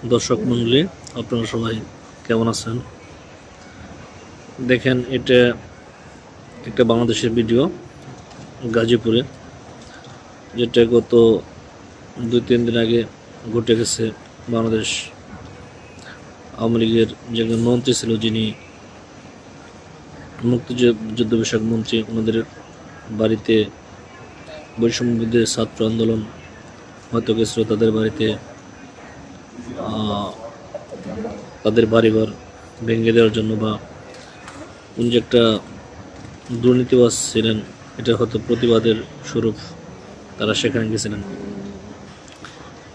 দর্শক মণ্ডলী, আপনারা সবাই কেমন আছেন? দেখেন, এটা একটা বাংলাদেশের ভিডিও গাজীপুরে, যেটা গত 2-3 দিন আগে ঘটে গেছে। বাংলাদেশ আওয়ামী লীগের যে মন্ত্রী ছিল, যিনি মুক্তিযুদ্ধ বিষয়ক মন্ত্রী, ওনাদের বাড়িতে বৈষম্য বিরোধী ছাত্র আন্দোলন হয়তো গেছিল, তাদের বাড়িতে তাদের বাড়িঘর ভেঙে দেওয়ার জন্য, বা উনি যে একটা দুর্নীতিবাজ ছিলেন, এটা হয়তো প্রতিবাদের স্বরূপ তারা সেখানে গেছিলেন।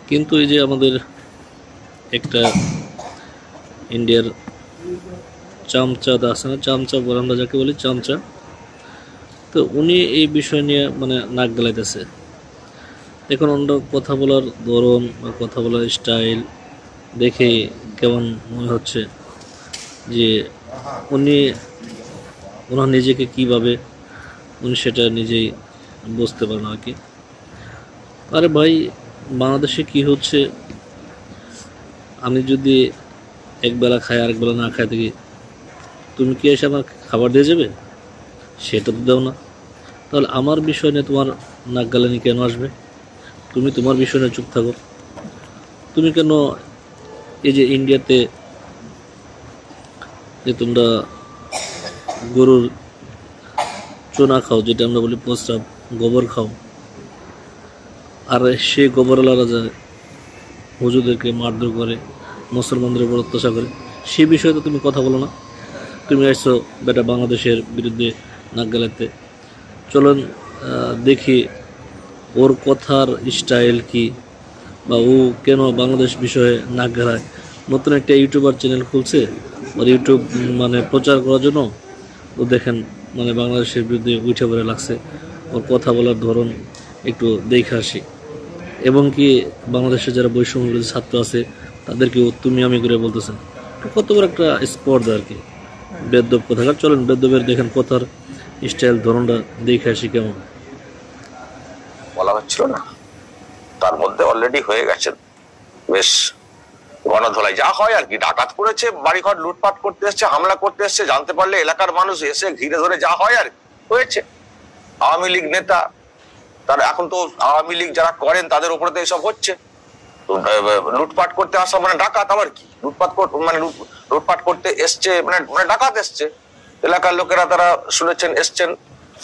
কিন্তু এই যে আমাদের একটা ইন্ডিয়ার চামচা আছে না, চামচা বলে আমরা যাকে বলি, চামচা, তো উনি এই বিষয় নিয়ে নাক গলাইতেছে। এখন ওনার কথা বলার ধরন বা কথা বলার স্টাইল দেখে কেমন মনে হচ্ছে যে ওনার নিজেকে কীভাবে উনি সেটা নিজেই বুঝতে পারেন আর কি। আরে ভাই, বাংলাদেশে কি হচ্ছে? আমি যদি একবেলা খাই আরেক বেলা না খাই থাকি, তুমি কি এসে আমার খাবার দিয়ে যাবে? সেটা তো দাও না। তাহলে আমার বিষয় নিয়ে তোমার নাক গালানি কেন আসবে? তুমি তোমার বিষয় নিয়ে চুপ থাকো। তুমি কেন এই যে ইন্ডিয়াতে যে তোমরা গরুর চোনা খাও, যেটা আমরা বলি প্রস্রাব, গোবর খাও, আর সে গোবরওয়ালারা যায় হুজুরদেরকে মারধর করে, মুসলমানদের উপর অত্যাচার করে, সে বিষয়ে তো তুমি কথা বলো না। তুমি আসছো বেটা বাংলাদেশের বিরুদ্ধে নাক গালাতে। চলুন দেখি ওর কথার স্টাইল কি, বা ও কেন বাংলাদেশ বিষয়ে নাক গালায়। নতুন একটা ইউটিউবার চ্যানেল খুলছে, আর ইউটিউব প্রচার করার জন্য। ও দেখেন বাংলাদেশের বিরুদ্ধে উঠে পড়ে লাগছে। ওর কথা বলার ধরন একটু দেখে আসি, এবং কি বাংলাদেশের যারা বৈষম্য বিরোধী ছাত্র আছে তাদেরকে তুমি আমি করে বলতেছেন। কত বড় একটা স্পর্ধা আর কি, বেদ্যব কথাকার। চলেন বেদ্যবের দেখেন কথার স্টাইল, ধরনটা দেখে আসি কেমন। বলা হচ্ছিল না, তার মধ্যে অলরেডি হয়ে গেছে বেশ গণধোলাই, যা হয় আর কি। ডাকাত পড়েছে, বাড়িঘর লুটপাট করতে এসছে, হামলা করতে এসছে, জানতে পারলে এলাকার মানুষ এসে ঘিরে ধরে, যা হয় আর হয়েছে। আওয়ামী লীগ নেতা, তার এখন তো আওয়ামী লীগ যারা করেন তাদের উপরে তো এসব হচ্ছে। লুটপাট করতে আসা ডাকাত, আবার কি লুটপাট করতে এসছে, ডাকাত এসছে। এলাকার লোকেরা তারা শুনেছেন, এসছেন,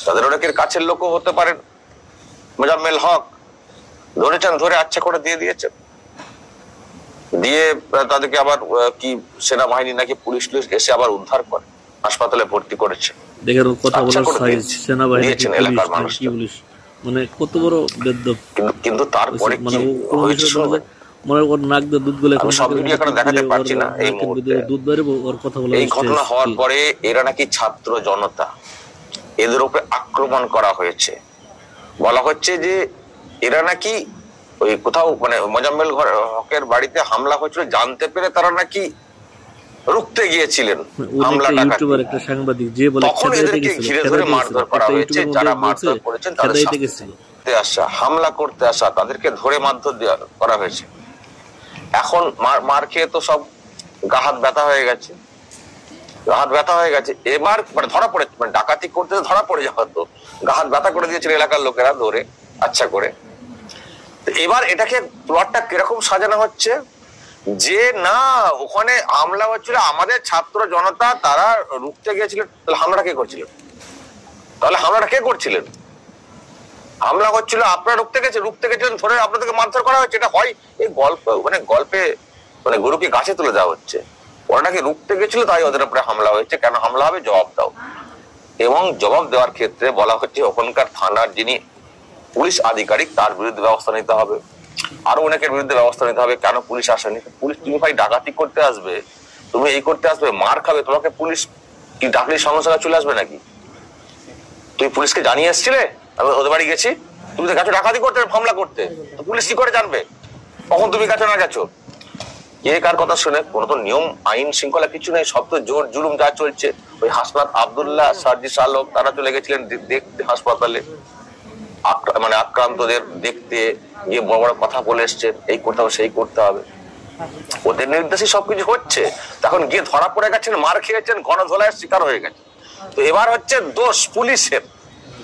তাদের অনেকের কাছের লোকও হতে পারেন। মোজাম্মেল হক ধরেছেন, ধরে আচ্ছা করে দিয়ে দিয়েছেন, দিয়ে তাদেরকে আবার কি সেনাবাহিনী নাকি পুলিশ এসে আবার উদ্ধার করে হাসপাতালে ভর্তি করেছে। দেখেন কথা বলার সাইজ, সেনাবাহিনী, এলাকার মানুষ, কত বড় বেদ্যব। কিন্তু তারপরে এই ঘটনা হওয়ার পরে এরা নাকি ছাত্র জনতা, এদের উপরে আক্রমণ করা হয়েছে। বলা হচ্ছে যে এরা নাকি ওই কোথাও মোজাম্মেল হকের বাড়িতে হামলা হয়েছিল, জানতে পেরে তারা নাকি রুখতে গিয়েছিলেন তখন এদেরকে ঘিরে ধরে মারধর করা হয়েছে। যারা মারধর করেছেন তাদের আসা, হামলা করতে আসা, তাদেরকে ধরে মারধর করা হয়েছে। এখন মার খেয়ে তো সব গা হাত ব্যথা হয়ে গেছে, এবার ধরা পড়ে, ডাকাতি করতে ধরা পড়ে যাওয়া, তো গা হাত ব্যথা করে দিয়েছিল এলাকার লোকেরা ধরে আচ্ছা করে। এবার এটাকে প্লটটা কিরকম সাজানো হচ্ছে যে না, ওখানে হামলা হচ্ছিল, আমাদের ছাত্র জনতা তারা রুখতে গিয়েছিলেন। তাহলে হামলাটা কে করছিলেন? হামলা হচ্ছিল, আপনারা রুখতে গেছিলেন, ধরে আপনাদেরকে মারধর করা হচ্ছে। এটা হয় এই গল্পে গরুকে গাছে তুলে দেওয়া হচ্ছে। ওরা নাকি রুখতে গেছিল, তাই ওদের উপরে হামলা হয়েছে। কেন হামলা হবে? জবাব দাও। এবং জবাব দেওয়ার ক্ষেত্রে বলা হচ্ছে ওখানকার থানার যিনি পুলিশ আধিকারিক, তার বিরুদ্ধে ব্যবস্থা নিতে হবে, আরো অনেকের বিরুদ্ধে ব্যবস্থা নিতে হবে। কেন পুলিশ আসেনি? পুলিশ, তুমি ভাই ডাকাতি করতে আসবে, তুমি এই করতে আসবে, মার খাবে, তোমাকে পুলিশ কি ডাকলে সমস্যা চলে আসবে নাকি? তুমি পুলিশকে জানিয়ে এসেছিলে আমি ওদের বাড়ি গেছি? তুমি তো গেছো ডাকাতি করতে, হামলা করতে, তো পুলিশ কি করে জানবে কখন তুমি গেছো না গেছো? কে কার কথা শুনে? কোনো তো নিয়ম আইন শৃঙ্খলা কিছু নেই, সব তো জোর জুলুম যা চলছে। ওই হাসনাত আব্দুল্লাহ, সার্জিস আলম, তারা চলে গেছিলেন দেখতে হাসপাতালে, আক্রান্তদের দেখতে গিয়ে বড় বড় কথা বলে এসছেন, এই করতে হবে সেই করতে হবে। ওদের নির্দেশে সবকিছু হচ্ছে। তখন গিয়ে ধরা পড়ে গেছেন, মার খেয়েছেন, গণধোলাইয়ের শিকার হয়ে গেছে। তো এবার হচ্ছে দোষ পুলিশের,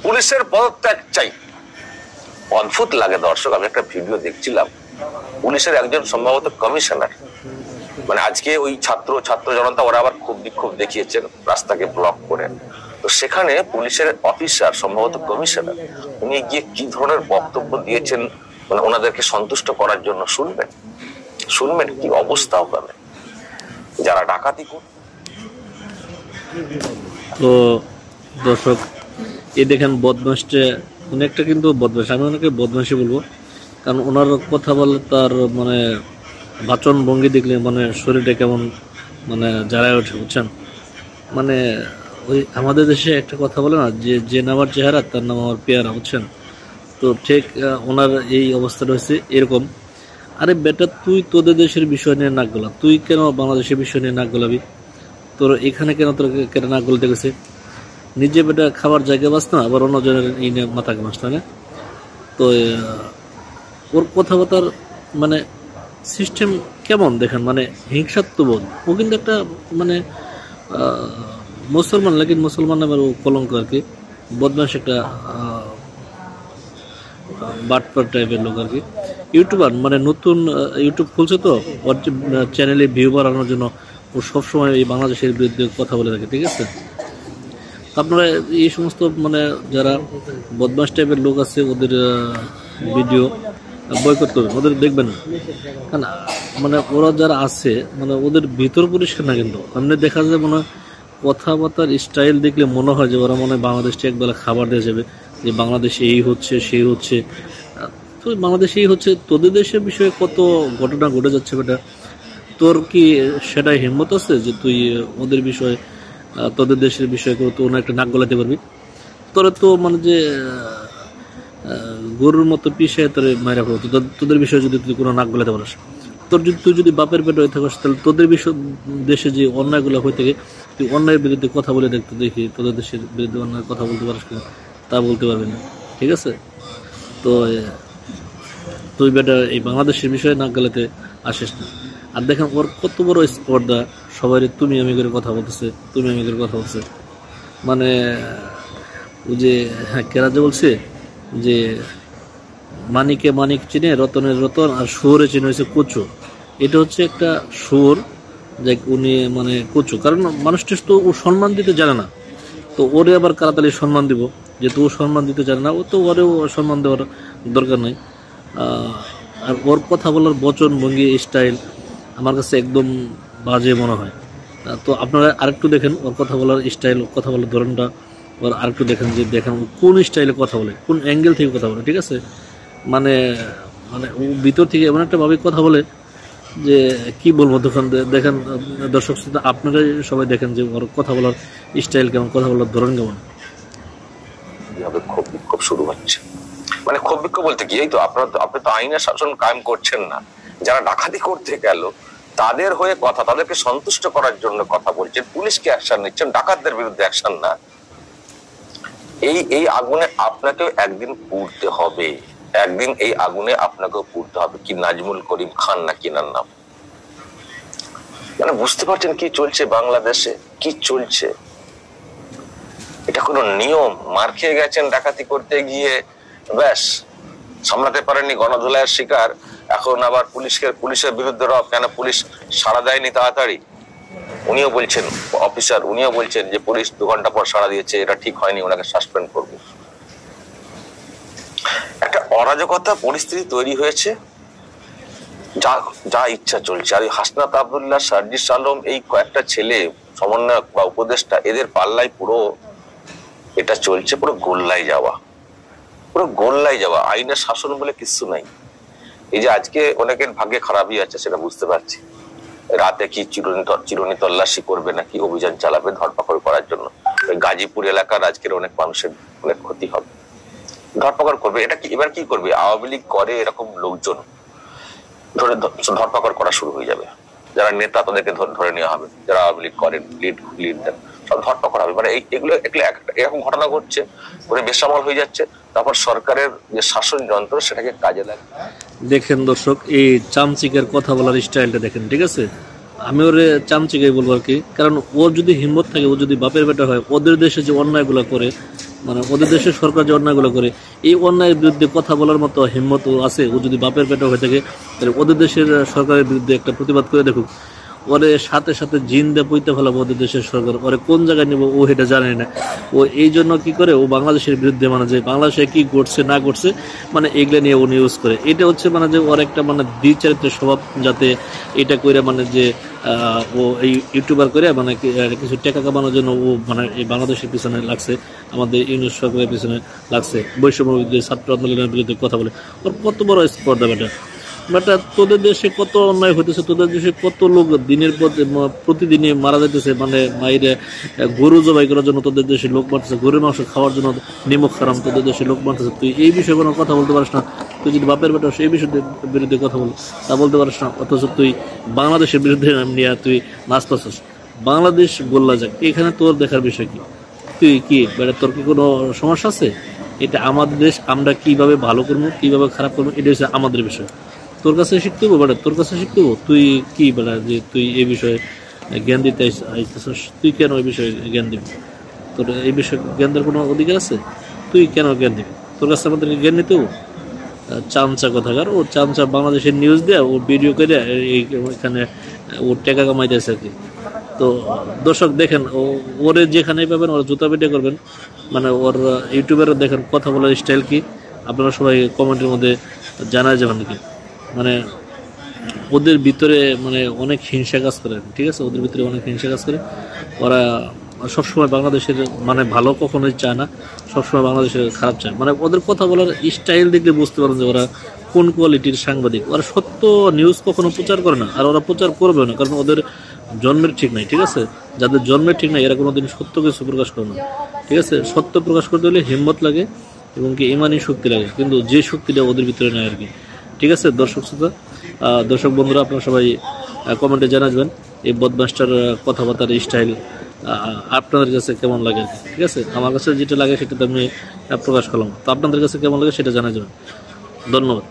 পুলিশের পদত্যাগ চাই। অদ্ভুত লাগে দর্শক, আমি একটা ভিডিও দেখছিলাম, পুলিশের একজন সম্ভবত কমিশনার, মানে আজকে ওই ছাত্র জনতা ওরা আবার খুব বিক্ষোভ দেখিয়েছেন রাস্তাকে ব্লক করে। তো সেখানে পুলিশের অফিসার সম্ভবত কমিশনার, উনি গিয়ে কি ধরনের বক্তব্য দিয়েছেন, মানে ওনাদেরকে সন্তুষ্ট করার জন্য শুনবেন কি অবস্থা ওখানে যারা ডাকাতি করে। তো দর্শক এই দেখেন বদমাসটা, উনি একটা কিন্তু বদমাস, আমি ওনাকে বদমাসই বলবো, কারণ ওনার কথা বলে তার মানে বাচন ভঙ্গি দেখলে মানে শরীরটা কেমন মানে জারায় ওঠে, বুঝছেন। মানে ওই আমাদের দেশে একটা কথা বলে না, যে নামার চেহারা তার নাম আমার পেয়ারা, বুঝছেন। তো ঠিক ওনার এই অবস্থাটা হচ্ছে এরকম। আরে বেটা, তুই তোদের দেশের বিষয় নিয়ে নাক গলা, তুই কেন বাংলাদেশের বিষয় নিয়ে নাক গলাবি? তোর এখানে কেন তোর কেন নাক গলতে গেছে? নিজে বেটা খাবার জায়গা বাঁচ না, আবার অন্যজনের এই নিয়ে মাথা মাস, তাই না? তো ওর কথাবার্তার মানে সিস্টেম কেমন দেখেন, মানে হিংসাত্মবোধ। ও কিন্তু একটা মানে মুসলমান, লেকিন মুসলমান নামের ও কলঙ্ক আর কি, বদমাস একটা বাটপার টাইপের লোক আর কি। ইউটিউবার, মানে নতুন ইউটিউব খুলছে, তো ওর চ্যানেলে ভিউ বাড়ানোর জন্য ও সবসময় এই বাংলাদেশের বিরুদ্ধে কথা বলে থাকে, ঠিক আছে। আপনারা এই সমস্ত মানে যারা বদমাস টাইপের লোক আছে ওদের ভিডিও বয়কট করবেন, ওদের দেখবেন না। কারণ মানে ওরা যারা আছে মানে ওদের ভিতর পরিষ্কার না, কিন্তু এমনি দেখা যায় মনে হয় কথাবার্তার স্টাইল দেখলে মনে হয় যে ওরা মনে হয় বাংলাদেশে একবেলা খাবার দেওয়া যাবে, যে বাংলাদেশে এই হচ্ছে সেই হচ্ছে। তো বাংলাদেশে এই হচ্ছে, তোদের দেশের বিষয়ে কত ঘটনা ঘটে যাচ্ছে বেটা, তোর কি সেটাই হিম্মত আছে যে তুই ওদের বিষয়ে তোদের দেশের বিষয়ে তো অন্য একটা নাক গলাতে পারবি? তোরা তো মানে যে গরুর মতো পিছিয়ে তোরে মায়েরা করো, তোদের বিষয়ে যদি তুই কোনো নাক গলাতে পারিস, তুই যদি বাপের পেটে হয়ে থাকিস, তাহলে তোদের বিষয় দেশে যে অন্যায়গুলো হয়ে থাকে তুই অন্যায়ের বিরুদ্ধে কথা বলে দেখতে, দেখি তোদের দেশের বিরুদ্ধে অন্যায় কথা বলতে পারিস কিনা, তা বলতে পারবি না, ঠিক আছে। তো তুই বেটা এই বাংলাদেশের বিষয়ে নাক গলাতে আসিস না। আর দেখেন ওর কত বড় স্পর্ধা, সবাই তুমি আমি করে কথা বলতেছে, তুমি আমি করে কথা বলছে। মানে ওই যে কেরা যে বলছে যে মানিকে মানিক চিনে, রতনের রতন, আর শুয়োরে চিনে হয়েছে কচু। এটা হচ্ছে একটা শুয়োর, যে উনি মানে কচু, কারণ মানুষটা তো ও সম্মান দিতে জানে না। তো ওরে আবার কারাতালি সম্মান দিব, যেহেতু ও সম্মান দিতে জানে না, ও তো ওরেও সম্মান দেওয়ার দরকার নেই। আর ওর কথা বলার বচন ভঙ্গি স্টাইল আমার কাছে একদম বাজে মনে হয়। তো আপনারা আরেকটু দেখেন ওর কথা বলার স্টাইল, কথা বলার ধরনটা ওর আরেকটু দেখেন, যে দেখেন কোন স্টাইলে কথা বলে, কোন অ্যাঙ্গেল থেকে কথা বলে, ঠিক আছে। মানে মানে ও ভিতর থেকে এমন একটা ভাবে কথা বলে যে কি বলবো। তখন দেখেন দর্শক শ্রোতা, আপনারা সবাই দেখেন যে ওর কথা বলার স্টাইল কেমন, কথা বলার ধরন কেমন। ক্ষোভ বিক্ষোভ শুরু হচ্ছে, মানে ক্ষোভ বিক্ষোভ বলতে কি, এই তো আপনি তো আইনের শাসন কায়েম করছেন না, যারা ডাকাতি করতে গেল তাদের হয়ে কথা, তাদেরকে সন্তুষ্ট করার জন্য কথা বলছেন, পুলিশকে অ্যাকশন নিচ্ছেন, ডাকাতদের বিরুদ্ধে অ্যাকশন না। এই আগুনে আপনাকেও একদিন পুড়তে হবে, একদিন এই আগুনে আপনাকেও পুড়তে হবে। কি নাজমুল করিম খান না কিনার নাম, মানে বুঝতে পারছেন কি চলছে বাংলাদেশে, কি চলছে। এটা কোনো নিয়ম? মার খেয়ে গেছেন ডাকাতি করতে গিয়ে, ব্যাস সামলাতে পারেননি, গণধোলাইয়ের শিকার, এখন আবার পুলিশের বিরুদ্ধে রব, কেন পুলিশ সাড়া দেয়নি তাড়াতাড়ি। উনিও বলছেন, অফিসার উনিও বলছেন যে পুলিশ 2 ঘন্টা পর সাড়া দিয়েছে, এটা ঠিক হয়নি, ওনাকে সাসপেন্ড করব। একটা অরাজকতা পরিস্থিতি তৈরি হয়েছে, যা ইচ্ছা চলছে। আর হাসনাত আব্দুল্লাহ, সার্জিস আলম, এই কয়েকটা ছেলে সমন্বয়ক বা উপদেষ্টা, এদের পাল্লাই পুরো এটা চলছে, পুরো গোল্লাই যাওয়া, পুরো গোল্লাই যাওয়া। আইনের শাসন বলে কিছু নাই। এই যে আজকে অনেকের ভাগ্যে খারাপই আছে, সেটা বুঝতে পারছি। রাতে কি চিরুনি তল্লাশি করবে নাকি অভিযান চালাবে ধরপাকড় করার জন্য। গাজীপুর এলাকার আজকের অনেক মানুষের অনেক ক্ষতি হবে, ধরপাকড় করবে। এটা কি এবার কি করবে? আওয়ামী লীগ করে এরকম লোকজন ধরে ধরপাকড় করা শুরু হয়ে যাবে। যারা নেতা তাদেরকে ধরে নেওয়া হবে, যারা আওয়ামী লীগ করেন, লিড দেন, সব ধরপাকড় হবে। মানে এগুলো এরকম ঘটনা ঘটছে, বেসামাল হয়ে যাচ্ছে। তারপর সরকারের যে শাসন যন্ত্র সেটাকে কাজে লাগে। দেখেন দর্শক, এই চামচিকের কথা বলার স্টাইলটা দেখেন, ঠিক আছে? আমি ওরে চামচিকাই বলবো আর কি, কারণ ওর যদি হিম্মত থাকে, ও যদি বাপের বেটা হয়, ওদের দেশে যে অন্যায়গুলো করে, মানে ওদের দেশের সরকার যে অন্যায়গুলো করে, এই অন্যায়ের বিরুদ্ধে কথা বলার মতো হিম্মত আছে। ও যদি বাপের বেটা হয়ে থাকে, তাহলে ওদের দেশের সরকারের বিরুদ্ধে একটা প্রতিবাদ করে দেখুক। ওরে সাথে সাথে জিন দিয়ে পইতে ফেলাবো ওদের দেশের সরকার, ওরে কোন জায়গায় নেবো ও এটা জানে না। ও এই জন্য কি করে, ও বাংলাদেশের বিরুদ্ধে মানে যে বাংলাদেশে কি ঘটছে না ঘটছে মানে এগুলো নিয়ে ও নিউজ করে। এটা হচ্ছে মানে যে ওর একটা মানে দ্বিচারিত্রের স্বভাব, যাতে এটা করে মানে যে ও এই ইউটিউবার করে মানে কিছু টাকা কামানোর জন্য ও মানে এই বাংলাদেশের পিছনে লাগছে, আমাদের ইউনিট সরকারের পিছনে লাগছে, বৈষম্য বিরুদ্ধে, ছাত্র আন্দোলনের বিরুদ্ধে কথা বলে। ওর কত বড় স্পর্ধা বেটা। বাট তোদের দেশে কত অন্যায় হইতেছে, তোদের দেশে কত লোক দিনের পর প্রতিদিনই মারা যাইতেছে, মানে মাইরে গরু জবাই করার জন্য তোদের দেশে লোক মারতেছে, গরুর মাংস খাওয়ার জন্য নিমক হারাম তোদের দেশে লোক মারতেছে। তুই এই বিষয়ে কোনো কথা বলতে পারিস না। তুই যদি বাপের বেটা সেই বিষয়ের বিরুদ্ধে কথা বল, তা বলতে পারিস না। অথচ তুই বাংলাদেশের বিরুদ্ধে নিয়ে তুই নাচতেছিস। বাংলাদেশ গোল্লা যাক, এখানে তোর দেখার বিষয় কি? তুই কি মানে তোর কি কোনো সমস্যা আছে? এটা আমাদের দেশ, আমরা কিভাবে ভালো করবো কিভাবে খারাপ করবো এটা হচ্ছে আমাদের বিষয়। তোর কাছে শিখতে হবো বেটা, তোর কাছে শিখতে হবো। তুই কি বেটা যে তুই এই বিষয়ে জ্ঞান দিতে আইতেছিস? তুই কেন এই বিষয়ে জ্ঞান দিবি? তোর এই বিষয়ে জ্ঞান দেওয়ার কোনো অধিকার আছে? তুই কেন জ্ঞান দিবি? তোর কাছে আমাদেরকে জ্ঞান নিতে হবো? চামচা কথাকার, ও চামচা বাংলাদেশের নিউজ দেয়, ও ভিডিও করে এখানে ও টাকা কামাইতেছে আর কি। তো দর্শক দেখেন, ওরে যেখানে পাবেন ওরা জুতা পেটে করবেন, মানে ওর ইউটিউবের দেখেন কথা বলার স্টাইল কি, আপনারা সবাই কমেন্টের মধ্যে জানায় যাবেন নাকি। মানে ওদের ভিতরে মানে অনেক হিংসা কাজ করে, ঠিক আছে? ওদের ভিতরে অনেক হিংসা কাজ করে। ওরা সবসময় বাংলাদেশের মানে ভালো কখনোই চায় না, সবসময় বাংলাদেশের খারাপ চায়। মানে ওদের কথা বলার স্টাইল দেখলে বুঝতে পারেন যে ওরা কোন কোয়ালিটির সাংবাদিক। ওরা সত্য নিউজ কখনো প্রচার করে না, আর ওরা প্রচার করবে না, কারণ ওদের জন্মের ঠিক নাই, ঠিক আছে? যাদের জন্মের ঠিক নাই এরা কোনোদিন সত্য কিছু প্রকাশ করে না, ঠিক আছে? সত্য প্রকাশ করতে হলে হিম্মত লাগে এবং কি ইমানি শক্তি লাগে, কিন্তু যে শক্তিটা ওদের ভিতরে নেই আর কি, ঠিক আছে? দর্শক বন্ধুরা, আপনারা সবাই কমেন্টে জানাবেন এই বদমাস্টার কথাবার্তার স্টাইল আপনাদের কাছে কেমন লাগে আর কি, ঠিক আছে? আমার কাছে যেটা লাগে সেটা তো আমি প্রকাশ করলাম, তো আপনাদের কাছে কেমন লাগে সেটা জানা যাবেন। ধন্যবাদ।